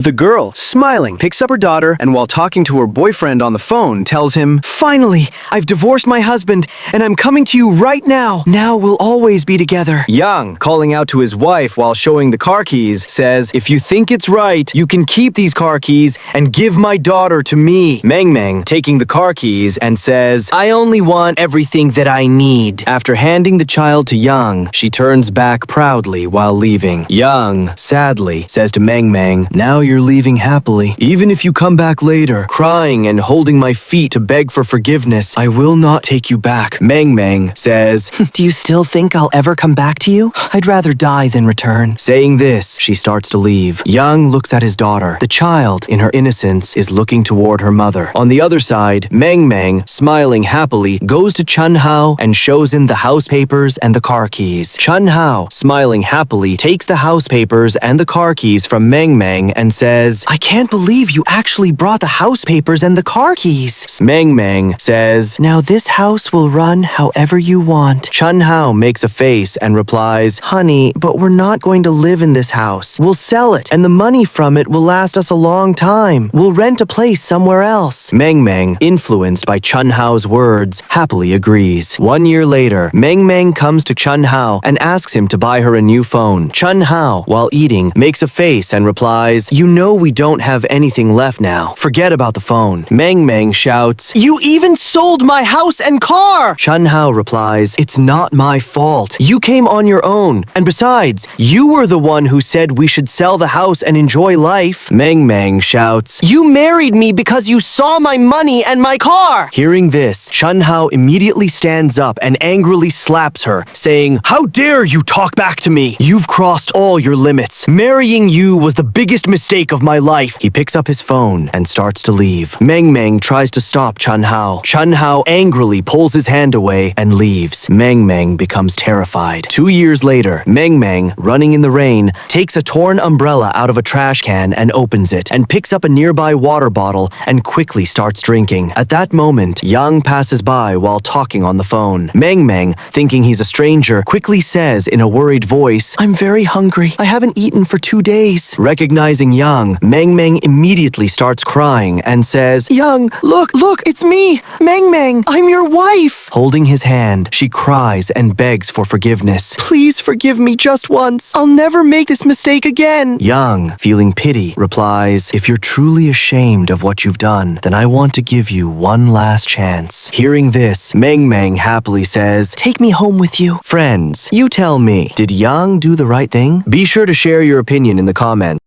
The girl, smiling, picks up her daughter and while talking to her boyfriend on the phone, tells him, "Finally, I've divorced my husband and I'm coming to you right now. Now we'll always be together." Yang, calling out to his wife while showing the car keys, says, "If you think it's right, you can keep these car keys and give my daughter to me." Meng Meng, taking the car keys and says, "I only want everything that I need." After handing the child to Yang, she turns back proudly while leaving. Yang, sadly, says to Meng Meng, "Now you're leaving happily. Even if you come back later, crying and holding my feet to beg for forgiveness, I will not take you back." Meng Meng says, "Do you still think I'll ever come back to you? I'd rather die than return." Saying this, she starts to leave. Yang looks at his daughter. The child, in her innocence, is looking toward her mother. On the other side, Meng Meng, smiling happily, goes to Chun Hao and shows him the house papers and the car keys. Chun Hao, smiling happily, takes the house papers and the car keys from Meng Meng and says, "I can't believe you actually brought the house papers and the car keys." Meng Meng says, "Now this house will run however you want." Chun Hao makes a face and replies, "Honey, but we're not going to live in this house. We'll sell it, and the money from it will last us a long time. We'll rent a place somewhere else." Meng Meng, influenced by Chun Hao's words, happily agrees. 1 year later, Meng Meng comes to Chun Hao and asks him to buy her a new phone. Chun Hao, while eating, makes a face and replies, "You know we don't have anything left now. Forget about the phone." Meng Meng shouts, "You even sold my house and car!" Chun Hao replies, "It's not my fault. You came on your own. And besides, you were the one who said we should sell the house and enjoy life." Meng Meng shouts, "You married me because you saw my money and my car!" Hearing this, Chun Hao immediately stands up and angrily slaps her, saying, "How dare you talk back to me? You've crossed all your limits. Marrying you was the biggest mistake of my life." He picks up his phone and starts to leave. Meng Meng tries to stop Chun Hao. Chun Hao angrily pulls his hand away and leaves. Meng Meng becomes terrified. 2 years later, Meng Meng, running in the rain, takes a torn umbrella out of a trash can and opens it, and picks up a nearby water bottle and quickly starts drinking. At that moment, Yang passes by while talking on the phone. Meng Meng, thinking he's a stranger, quickly says in a worried voice, "I'm very hungry. I haven't eaten for 2 days." Recognizing Yang, Meng Meng immediately starts crying and says, "Yang, look, it's me, Meng Meng. I'm your wife." Holding his hand, she cries and begs for forgiveness. "Please forgive me just once. I'll never make this mistake again." Yang, feeling pity, replies, "If you're truly ashamed of what you've done, then I want to give you one last chance." Hearing this, Meng Meng happily says, "Take me home with you." Friends, you tell me, did Yang do the right thing? Be sure to share your opinion in the comments.